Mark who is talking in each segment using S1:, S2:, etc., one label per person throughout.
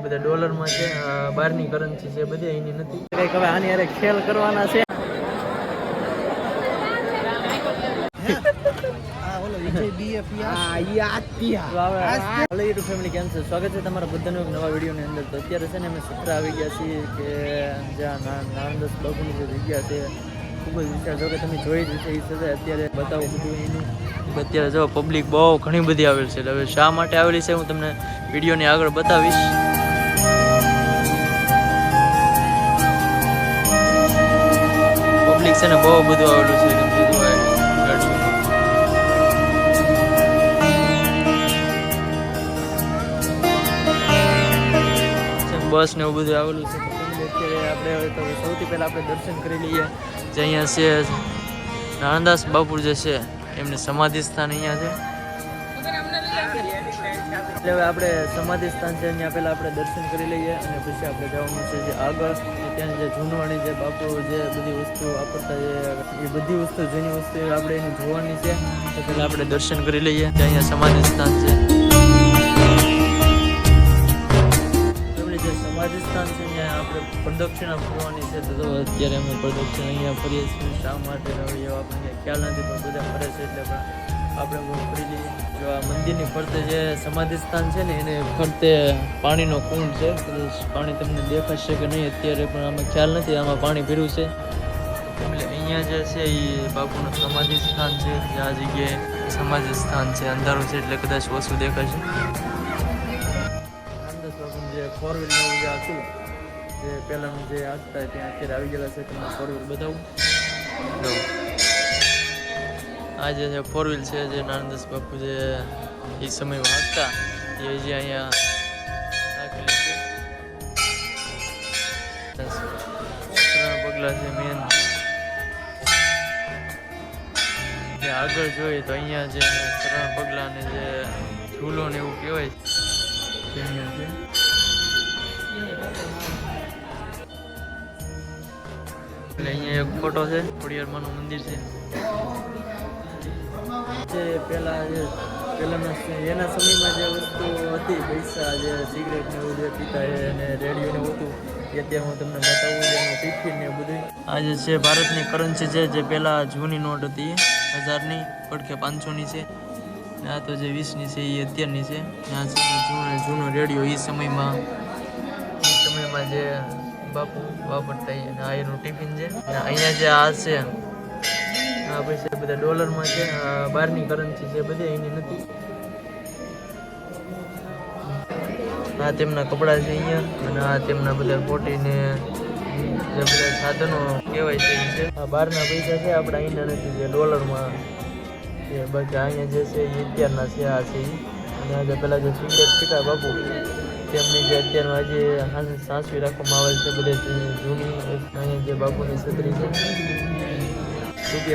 S1: બધા ડોલરમાં છે, બહારની કરન્સી છે, બધી અહીંની નથી. કંઈક હવે આની હારે ખેલ કરવાના છે. ફેમિલી કેમ છે? સ્વાગત છે તમારા બધાનું એક નવા વિડીયોની અંદર. તો અત્યારે છે ને અમે સત્ર આવી ગયા છીએ કે જ્યાં નારાયણદાસ બાપુની જે જગ્યા છે ખૂબ જ વિચાર જો કે તમે જોઈ જ છે એ સાથે અત્યારે બતાવું બધું એનું. અત્યારે જો પબ્લિક બહુ ઘણી બધી આવેલી છે. હવે શા માટે આવેલી છે હું તમને વિડીયોની આગળ બતાવીશ. પબ્લિક છે ને બહુ બધું આવેલું છે. બસ ને એવું બધું આવેલું છે. અત્યારે આપણે તો સૌથી પહેલાં આપણે દર્શન કરી લઈએ જે અહીંયા છે નારાયણદાસ બાપુ જે છે એમની સમાધિ સ્થાન અહીંયા છે. એટલે હવે આપણે સમાધિ સ્થાન છે અહીંયા પહેલાં આપણે દર્શન કરી લઈએ અને પછી આપણે જવાનું છે જે આગળ ત્યાં જે જૂનવાણી જે બાપુ જે બધી વસ્તુ વાપરતા એ બધી વસ્તુ જૂની વસ્તુ આપણે એની જોવાની છે. તો પહેલાં આપણે દર્શન કરી લઈએ જે અહીંયા સમાધિ સ્થાન છે. સમાધિ સ્થાન છે અહીંયા આપણે પ્રદક્ષિણા ફરવાની છે. તો અત્યારે અમે પ્રદક્ષિણા અહીંયા ફરીએ છીએ. શા માટે એવો આપણને ખ્યાલ નથી પણ બધા ફરે છે એટલે પણ આપણે ફરી લઈએ. જો આ મંદિરની ફરતે જે સમાધિ સ્થાન છે ને એને ફરતે પાણીનો કુંડ છે. પાણી તમને દેખાશે કે નહીં અત્યારે પણ આમાં ખ્યાલ નથી. આમાં પાણી ભર્યું છે. એટલે અહીંયા જે છે એ બાપુનું સમાધિ સ્થાન છે. જે આ જગ્યાએ સમાધિ સ્થાન છે અંધારું છે એટલે કદાચ ઓછું દેખાશે. ફોર વ્હીલનું જે હતું જે પહેલાંનું જે હતા ત્યાં અત્યારે આવી ગયેલા છે. તમને ફોર વ્હીલ બતાવું. જો આ જે છે ફોર વ્હીલ છે જે નારાયણદાસ બાપુ જે એ સમયમાં હતા એ જે અહીંયા રાખેલી છે. પગલા છે મેન જે આગળ જોઈએ તો અહીંયા જે શરણ પગલા ને જે ઝૂલો ને એવું કહેવાય છે અહીંયા છે. એટલે અહીંયા એક ફોટો છે. ખોડિયારમાંનું મંદિર છે જે પહેલાંના એના સમયમાં જે વસ્તુ હતી પૈસા જે સિગરેટ ને એવું જે પીતા અને રેડિયો ને હતું એ અત્યારે હું તમને બતાવું છું. એનું ટિફિન ને બધું આ જે છે ભારતની કરન્સી છે જે પહેલાં જૂની નોટ હતી 1000ની પડખે 500ની છે. આ તો જે 20ની છે એ અત્યારની છે. આ છે જૂનો રેડિયો એ સમયમાં જે બાપુ વાપરતા અને આ એનું ટિફિન છે. અહીંયા જે આ છે આ પૈસા બધા ડોલરમાં છે, બહારની કરન્સી છે, બધી અહીંની નથી. આ તેમના કપડાં છે અહીંયા અને આ તેમના બધા ખોટીને જે બધા સાધનો કહેવાય છે એ છે. આ બહારના પૈસા છે આપણે અહીંના નથી જે ડોલરમાં છે. બાકી અહીંયા જે છે એ અત્યારના છે. આ છે અને આજે પહેલાં જે સિગરેટ પીતા બાપુ તેમની જે અત્યારમાં આજે સાચવી રાખવામાં આવેલ છે બધે જૂની. અહીંયા જે બાપુની છત્રી છે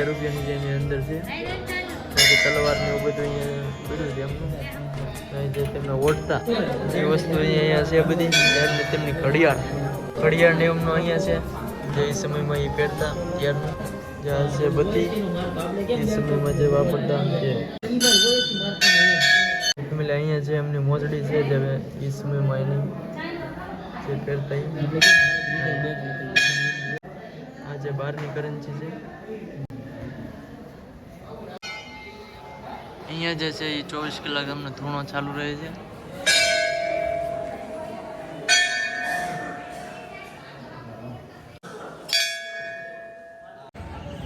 S1: રૂપિયાની જે એની અંદર છે. તલવાર ને એવું બધું અહીંયા પીડ્યું છે એમનું. અહીં જે તેમને ઓઢતા એ વસ્તુ અહીંયા છે બધી. એમને તેમની ઘડિયાળ ને એમનું અહીંયા છે જે એ સમયમાં એ પહેરતા ત્યારનું જે છે બધી એ સમયમાં જે વાપરતા છે. અહીંયા છે એમની મોજડી છે જે એ સમયમાં એની જે પહેરતા આ જે બહારની કરન્સી છે. અહીંયા જે છે એ 24 કલાક અમને ધૂણો ચાલુ રહે છે.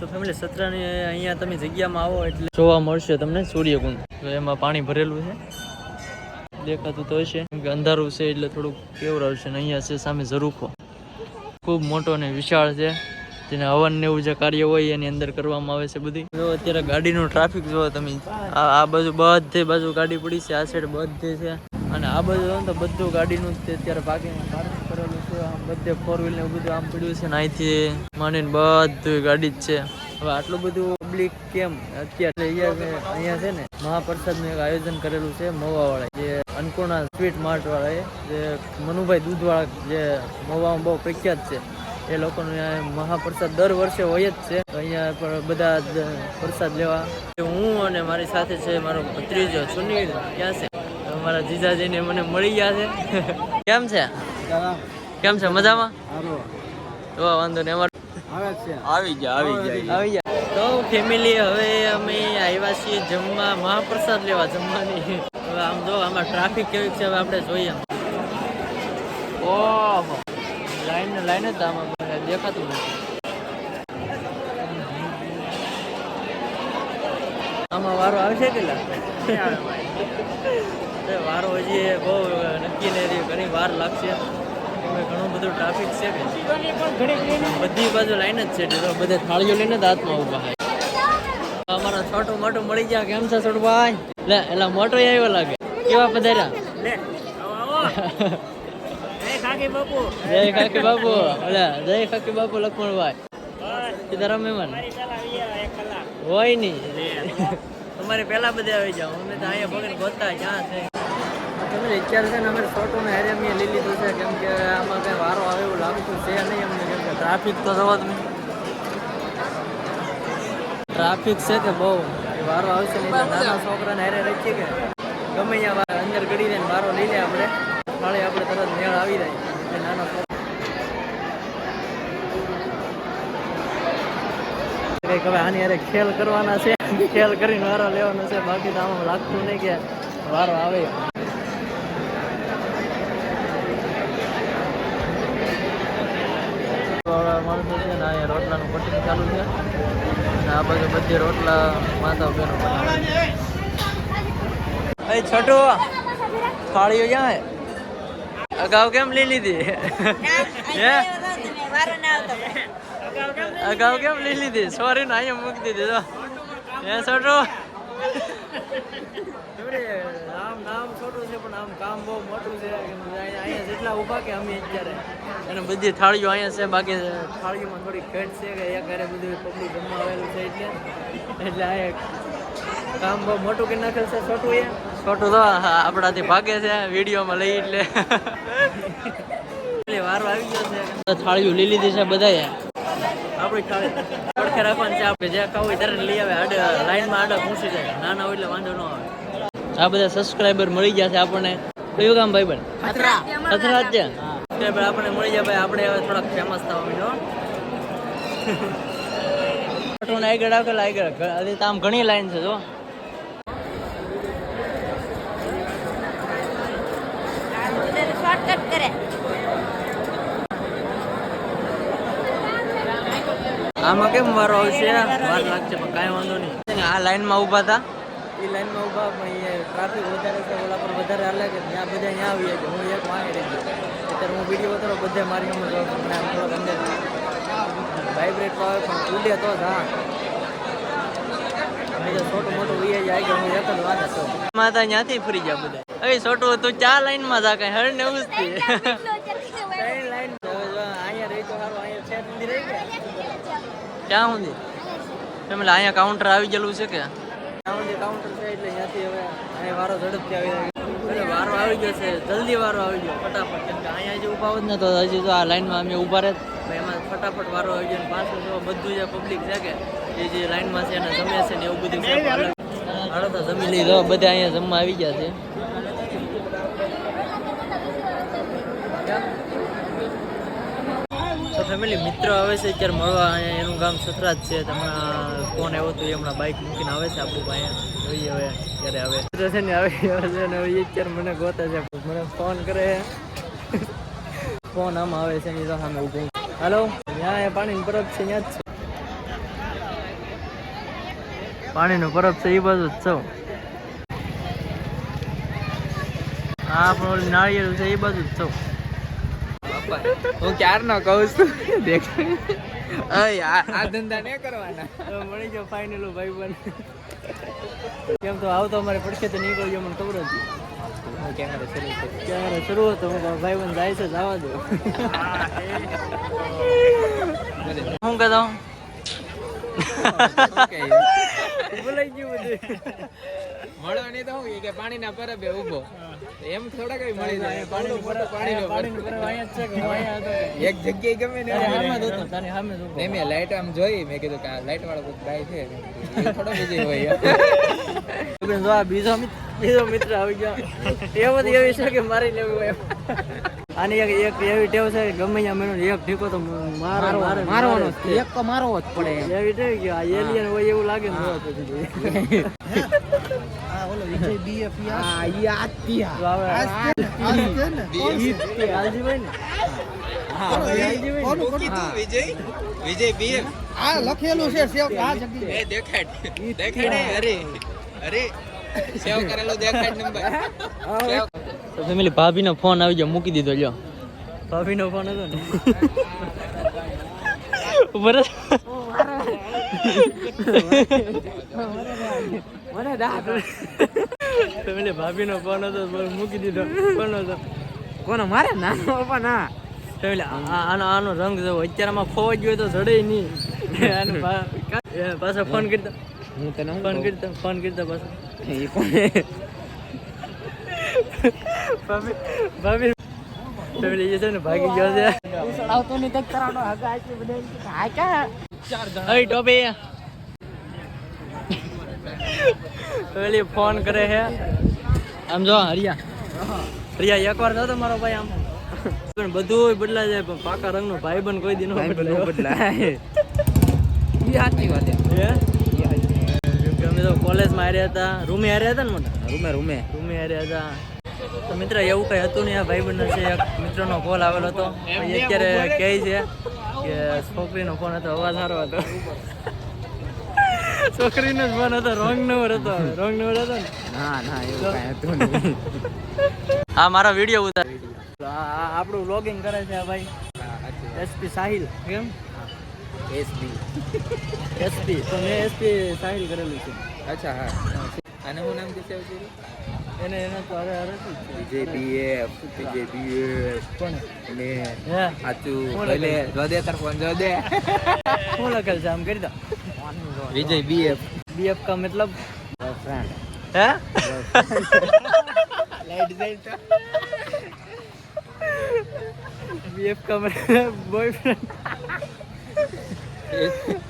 S1: તો ફેમિલી સત્રાની અહીંયા તમે જગ્યામાં આવો એટલે જોવા મળશે તમને સૂર્યકુંડ. તો એમાં પાણી ભરેલું છે દેખાતું તો હશે કેમ કે અંધારું છે એટલે થોડુંક કેવરાવશે. ને અહીંયા છે સામે ઝરૂખો ખૂબ મોટો અને વિશાળ છે જેને હવન ને એવું જે કાર્ય હોય એની અંદર કરવામાં આવે છે બધી. જો અત્યારે ગાડીનું ટ્રાફિક જોવો તમે. આ બાજુ બધી બાજુ ગાડી પડી છે. આ સાઈડ બધે છે અને આ બાજુ તો બધું ગાડીનું જ અત્યારે પાર્કિંગ કરેલું છે. આમ બધે ફોર વ્હીલ ને એવું બધું આમ પડ્યું છે ને અહીંથી માંડીને બધું ગાડી જ છે. હવે આટલું બધું પબ્લિક કેમ અત્યારે અહીંયા છે ને મહાપ્રસાદનું એક આયોજન કરેલું છે મવાવાળા જે અન્નપૂર્ણા સ્વીટ માર્ટ વાળાએ જે મનુભાઈ દૂધવાળા જે મવામાં બહુ પ્રખ્યાત છે એ લોકોનું મહાપ્રસાદ દર વર્ષે હોય જ છે. અહીંયા પણ બધા પ્રસાદ લેવા હું અને મારી સાથે છે મારો ભત્રીજો સુનિલ ક્યાં છે અમારા જીજાજીને મને મળી ગયા છે. કેમ છે? કેમ છે? મજામાં? તો વાંધો નહીં, અમારે આવી ગયા. તો ફેમિલી હવે અમે આવ્યા છીએ જમવા, મહાપ્રસાદ લેવા જમવાની. હવે આમ જો આમાં ટ્રાફિક કેવી છે હવે આપણે જોઈએ. ઓહો, લાઈન જ આમાં દેખાતું નથી. આમાં વારો આવશે કેટલા? વારો હજી બહુ નક્કી નહીં, ઘણી વાર લાગશે. ઘણું બધું ટ્રાફિક છે કે બધી બાજુ લાઈન જ છે. બધા થાળીઓ લઈને હાથમાં ઉભા. અમારા છોટું મોટું મળી ગયા. કેમ છે છોટુભાઈ? લે એલા મોટો આવ્યો લાગે. કેવા પધાર્યા? જય ખાકી બાપુ. જય ખાકી બાપુ લક્ષ્મણભાઈ. સીતારામ મહેમાન હોય નહીં. તમારે પેલા બધા આવી જાઓ. અમે તો અહીંયા પકડ ગોતતા ક્યાં છે. તમે અત્યારે છે ને અમે ફોટોને હારે અમે લઈ લીધું છે, કેમ કે આમાં કઈ વારો આવે એવું લાગતું છે નહીં અમને, કેમ કે ટ્રાફિક તો જવા તમે ટ્રાફિક છે કે બહુ વારો આવશે નહીં. નાના છોકરાને હારે રાખીએ કે ગમે અહીંયા અંદર ગળી દે વારો લઈ લે આપણે થાળી આપણે તરત મેળ આવી જાય. નાના કંઈક હવે આની હારે ખેલ કરવાના છે, ખેલ કરીને વારો લેવાનો છે. બાકી તો આમાં લાગતું નહીં કે વારો આવે. માણસો છે ને અહીંયા રોટલાનું કટિંગ ચાલુ છે. આ બાજુ બધી રોટલા માતા બહેનો બનાવે. છોટું થાળીઓ ક્યાં અગાઉ કેમ લઈ લીધી? અગાઉ કેમ લઈ લીધી? સોરી ને અહીંયા મૂકી દીધી. તો હે છોટું નામ છોટું છે પણ આમ કામ બહુ મોટું છે. અહીંયા જેટલા ઊભા કે અમે અત્યારે અને બધી થાળીઓ અહીંયા છે. બાકી થાળીઓમાં થોડી ઘટ છે કે એક ઘરે બધું પબ્લિક જમવા આવેલું છે એટલે અહીંયા કામ બહુ મોટું કરી નાખેલ છે. છોટું તો આપણાથી ભાગે છે વિડીયોમાં લઈ એટલે વારો આવી ગયો છે. થાળીઓ લઈ લીધી છે બધાએ. આપણી થાળી પડખે રાખવાની છે. આપણે જે ખાવું હોય ત્યારે લઈ આવે. લાઈનમાં આડા પહોંચી જાય. નાના હોય એટલે વાંધો ન આવે. આ બધા સબસ્ક્રાઈબર મળી ગયા છે આપણને. કયું કામ ભાઈ બન? અથરા જ છે. સબસ્ક્રાઈબર આપણને મળી જાય ભાઈ. આપણે હવે થોડાક ફેમસ થવા માંડ્યો. આગળ આમ ઘણી લાઈન છે. જો આમાં કેમ વારો આવશે? વાર લાગશે પણ કાંઈ વાંધો નહીં. આ લાઈનમાં ઊભા હતા, એ લાઈનમાં ઊભા પણ એ ટ્રાફિક વધારે છે. ઓલા પર વધારે હાલે કે ત્યાં બધા અહીંયા આવી જાય. હું એક વાંહે રહી ગયો. અત્યારે હું વિડીયો ઉતારો બધે મારી ગમે મને આમ થોડોક અંદર વાઇબ્રેટ તો આવે પણ ઉડે તો જ. હા બધા છોટું મોટું વી જાય કે હું એક જ વાત હતો. માતા ત્યાંથી ફરી ગયા બધા. હવે છોટું તું ચા લાઈનમાં જા કઈ હર ને ઉસતી લાઈન અહીંયા રહી તો સારું. અહીંયા છે મંદિર રહી ગયા ક્યાં સુધી તમે અહીંયા કાઉન્ટર આવી ગયેલું છે કે કાઉન્ટર છે એટલે ત્યાંથી હવે અહીંયા વારો ઝડપથી આવી જાય. વારો આવી ગયો છે, જલ્દી વારો આવી ગયો ફટાફટ. કેમ કે અહીંયા જે ઊભા હોત ને તો હજી તો આ લાઈનમાં અમે ઊભા રહે એમાં ફટાફટ વારો આવી ગયો. પાછું તો બધું જે પબ્લિક છે કે એ જે લાઈનમાં છે એને જમે છે ને એવું બધું છે. હાલો તો જમી લીધો. બધા અહીંયા જમવા આવી ગયા છે. તો ફેમિલી મિત્રો આવે છે અત્યારે મળવા. અહીંયા એનું ગામ સથરાજ છે. હમણાં ફોન આવ્યો હતો, એ હમણાં બાઇક મૂકીને આવે છે આપણું પાસે. જોઈએ હવે ક્યારે આવે છે ને આવી છે ને હવે અત્યારે મને ગોતે છે. મને ફોન કરે ફોન આમાં આવે છે એની સામે ઊભું. હાલો ત્યાં પાણીનું પરબ છે ત્યાં જ છે. પાણીનું પરબ છે એ બાજુ જ છો. હા પણ ઓલી નાળિયેર છે એ બાજુ જ છો. હું ક્યાર નો કહું છું દેખ આ ધંધા નહીં કરવાના. મળી જાવ ફાઇનલ ભાઈ બન. કેમ તો આવતો અમારે પડખે તો નીકળી ગયો. મને ખબર હતી કેમેરા શરૂ હતો. ભાઈ બન જાય છે જવા દો. શું કહેતો બોલાઈ ગયું બધું. મળો નહીં તો હું કે પાણીના પરબે ઊભો એમ થોડા કઈ મળી જાય. પાણીનું પરબ અહીંયા છે કે અહીંયા હતો એક જગ્યાએ ગમે ને સામે જ હતો. તારી સામે જ હતો. મેં લાઈટ આમ જોઈ. મેં કીધું કે આ લાઈટ વાળો ભાઈ છે થોડો બીજી હોય. જો આ બીજો મિત્ર આવી ગયો. ટેવ જ એવી છે કે મારી લેવું એમ. આની એક એવી ટેવ છે કે ગમે ત્યાં મેનો એક ઠીકો તો મારવાનો એક તો મારવો જ પડે એવી ટેવ કે આ એલિયન હોય એવું લાગે ને પછી ઓલો વિજય બીએફ આ ઈ આત્યા આલજીભાઈ ને કોનું કીધું વિજય બીએફ આ લખેલું છે સેવ આ જગ્યાએ દેખાડ અરે સેવ કરેલો દેખાડ નંબર તો ફેમિલી ભાભીનો ફોન આવી ગયો મૂકી દીધો લ્યો ભાભીનો ફોન હતો ને ઉપર મને દાદ ફેમિલી ભાભીનો ફોન હતો મૂકી દીધો કોનો હતો કોનો મારે નાનો બાપા ના ફેમિલી આનો રંગ જો અત્યારમાં ફોજ ગયો તો જડે નહીં પાછો ફોન કરતા હું તને ફોન કરતા પાછો એ કોને ભાભી ફેમિલી એ છે ને ભાગી ગયો છે આવતો નહીં તક કરાવનો હગા આટલી બધા હા કા ચાર જણા અઈ ટોપી ફેમિલી ફોન કરે છે આમ જો હરિયા એકવાર જો તમારો ભાઈ આમ પણ બધું બદલાય જાય પણ પાકા રંગનો ભાઈબંધ કોઈ દી નો બદલાય એ સાચી વાત છે અમે તો કોલેજમાં હાર્યા હતા રૂમે હાર્યા હતા ને મોટા રૂમે હાર્યા હતા તો મિત્ર એવું કઈ હતું નહીં આ ભાઈબંધ છે એક મિત્રનો કોલ આવેલો હતો અત્યારે કહે છે કે છોકરીનો ફોન હતો અવાજ સારો હતો છોકરીનો જ ફોન હતો રોંગ નંબર હતો ને ના એવું કઈ હતું નહીં હા મારા વિડીયો ઉતાર આપણું વ્લોગિંગ કરે છે આ ભાઈ એસપી સાહિલ કેમ એસપી તો મેં એસપી સાહિલ કરેલું છે અચ્છા હા અને હું નામ કેસે એને તો અરે વિજય બીએફ કોણ ને સાચું ભલે જોદે તાર ફોન જોદે શું લખેલ છે આમ કરી દો विजय बीएफ का मतलब फ्रेंड है बीएफ का मतलब बॉयफ्रेंड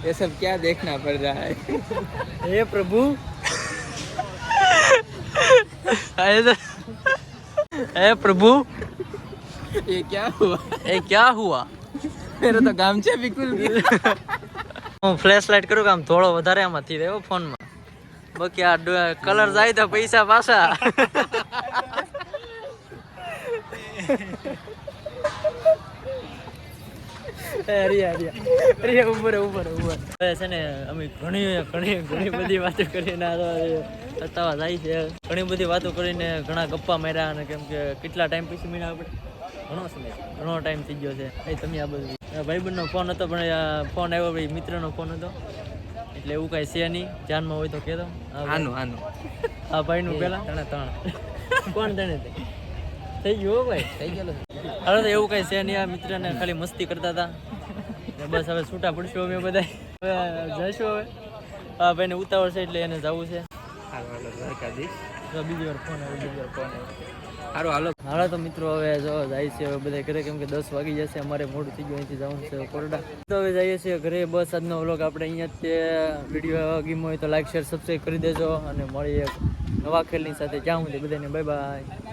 S1: ये सब क्या देखना पड़ रहा है हे प्रभु हे प्रभु ये क्या हुआ मेरा तो गामछा भी खुल गया હું ફ્લેશ લાઇટ કરું કે આમ થોડો વધારે આમાંથી રહ્યો ફોનમાં બાકી આ કલર જાય તો પૈસા પાછા ઉપર છે ને અમે ઘણી બધી વાતો કરીને સત્તાવા જાય છે ઘણી બધી વાતો કરીને ઘણા ગપ્પા માર્યા અને કેમ કે કેટલા ટાઈમ પછી મળ્યા આપણે ઘણો ટાઈમ થઈ ગયો છે એ તમે આ બધું ભાઈબંધનો ફોન હતો પણ ફોન આવ્યો ભાઈ મિત્રનો ફોન હતો એટલે એવું કાંઈ છે નહીં ધ્યાનમાં હોય તો કહેતો આનું આ ભાઈનું પહેલાં ત્રણ કોણ તણે થઈ ગયું ભાઈ થઈ ગયેલું હવે તો એવું કાંઈ છે નહીં આ મિત્રને ખાલી મસ્તી કરતા હતા બસ હવે છૂટા પડશું અમે બધા જઈશું હવે આ ભાઈને ઉતાવળ છે એટલે એને જવું છે બીજી વાર ફોન આવ્યો હાલો તો મિત્રો હવે જો જાય છે હવે બધા ઘરે કેમ કે 10 વાગી જશે અમારે મોડું થઈ ગયું અહીંથી જવાનું છે કોરડા તો હવે જઈએ છીએ ઘરે બસ આજનો વ્લોગ આપણે અહીંયા તે વિડીયો ગમ્યો હોય તો લાઈક શેર સબસ્ક્રાઈબ કરી દેજો અને મળીએ નવા ખેલની સાથે જ્યાં હું બધાને બાય બાય